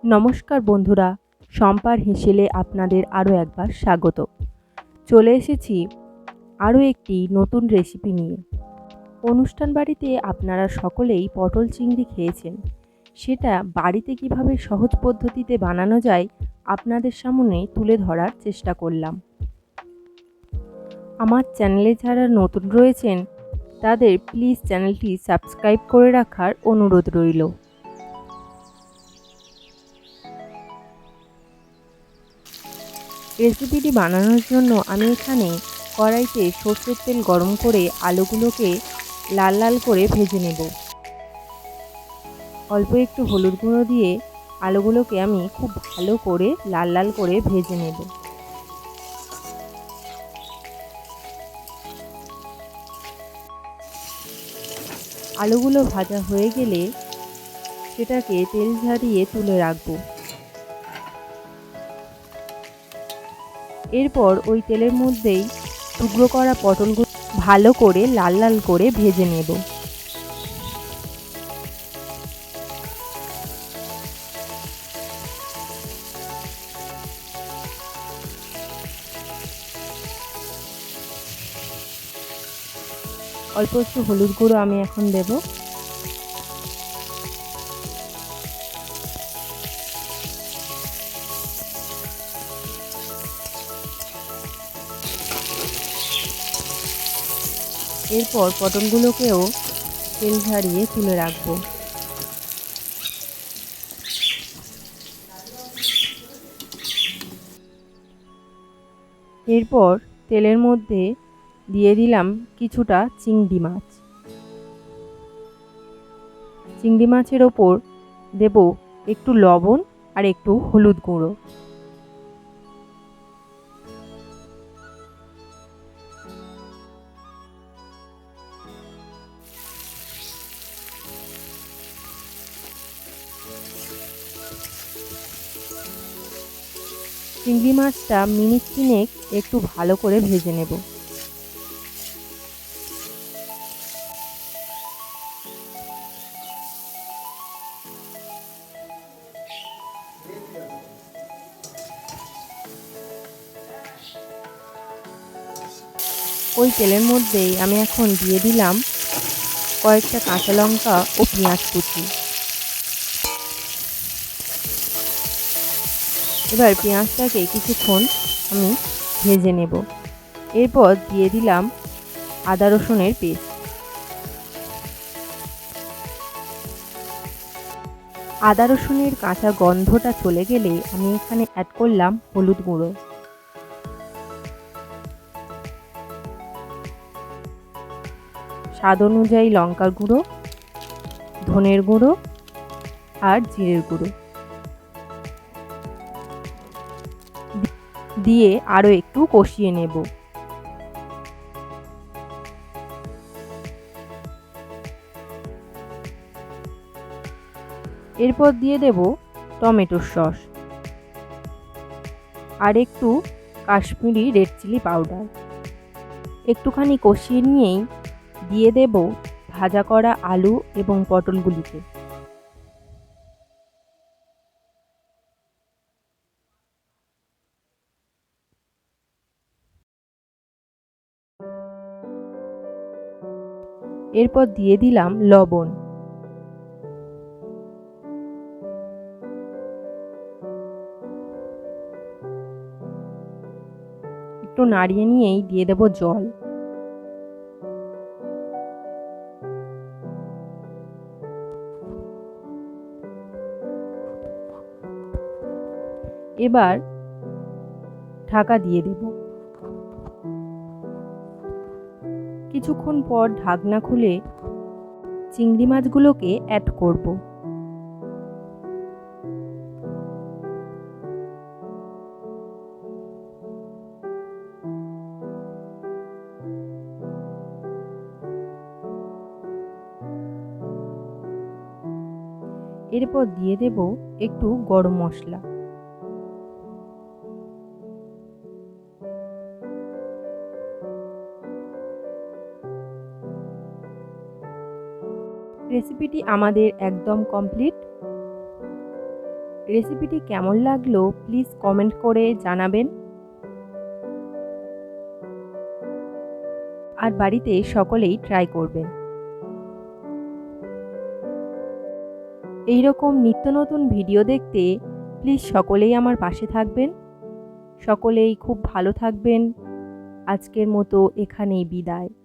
নমস্কার বন্ধুরা, শম্পার হেসেলে আপনাদের আরও একবার স্বাগত। চলে এসেছি আরও একটি নতুন রেসিপি নিয়ে। অনুষ্ঠান বাড়িতে আপনারা সকলেই পটল চিংড়ি খেয়েছেন। সেটা বাড়িতে কিভাবে সহজ পদ্ধতিতে বানানো যায় আপনাদের সামনে তুলে ধরার চেষ্টা করলাম। আমার চ্যানেলে যারা নতুন রয়েছেন তাদের প্লিজ চ্যানেলটি সাবস্ক্রাইব করে রাখার অনুরোধ রইল। রেসিপিটি বানানোর জন্য আমি এখানে কড়াইতে সর্ষের তেল গরম করে আলুগুলোকে লাল লাল করে ভেজে নেব। অল্প একটু হলুদ গুঁড়ো দিয়ে আলুগুলোকে আমি খুব ভালো করে লাল লাল করে ভেজে নেব। আলুগুলো ভাজা হয়ে গেলে সেটাকে তেল ঝরিয়ে তুলে রাখবো। এরপর ওই তেলের মধ্যেই টুকরো করা পটলগুলো ভালো করে লাল লাল করে ভেজে নেব। অল্প একটু হলুদ গুঁড়ো আমি এখন দেব। এরপর পটলগুলোকেও তেল ঝরিয়ে তুলে রাখবো। এরপর তেলের মধ্যে দিয়ে দিলাম কিছুটা চিংড়ি মাছ। চিংড়ি মাছের ওপর দেব একটু লবণ আর একটু হলুদ গুঁড়ো। চিংড়ি মাছটা মিনিট তিনেক একটু ভালো করে ভেজে নেব। ওই তেলের মধ্যেই আমি এখন দিয়ে দিলাম কয়েকটা কাঁচা লঙ্কা ও পেঁয়াজ কুচি। এবার পেঁয়াজটাকে কিছুক্ষণ আমি ভেজে নেব। এরপর দিয়ে দিলাম আদা রসুনের পেস্ট। আদা রসুনের কাঁচা গন্ধটা চলে গেলে আমি এখানে অ্যাড করলাম হলুদ গুঁড়ো, স্বাদ অনুযায়ী লঙ্কার গুঁড়ো, ধনের গুঁড়ো আর জিরের গুঁড়ো দিয়ে আরও একটু কষিয়ে নেব। এরপর দিয়ে দেব টমেটোর সস আর একটু কাশ্মীরি রেড চিলি পাউডার। একটুখানি কষিয়ে নিয়েই দিয়ে দেব ভাজা করা আলু এবং পটলগুলিকে। এরপর দিয়ে দিলাম লবণ। একটু নাড়িয়ে নিয়েই দিয়ে দেব জল। এবার ঢাকা দিয়ে দেব। কিছুক্ষণ পর ঢাকনা খুলে চিংড়ি মাছগুলোকে অ্যাড করব। এরপর দিয়ে দেব একটু গরম মশলা। রেসিপিটি আমাদের একদম কমপ্লিট। রেসিপিটি কেমন লাগলো প্লিজ কমেন্ট করে জানাবেন। আর বাড়িতে সকলেই ট্রাই করবেন। এই রকম নিত্য নতুন ভিডিও দেখতে প্লিজ সকলেই আমার পাশে থাকবেন। সকলেই খুব ভালো থাকবেন। আজকের মতো এখানেই বিদায়।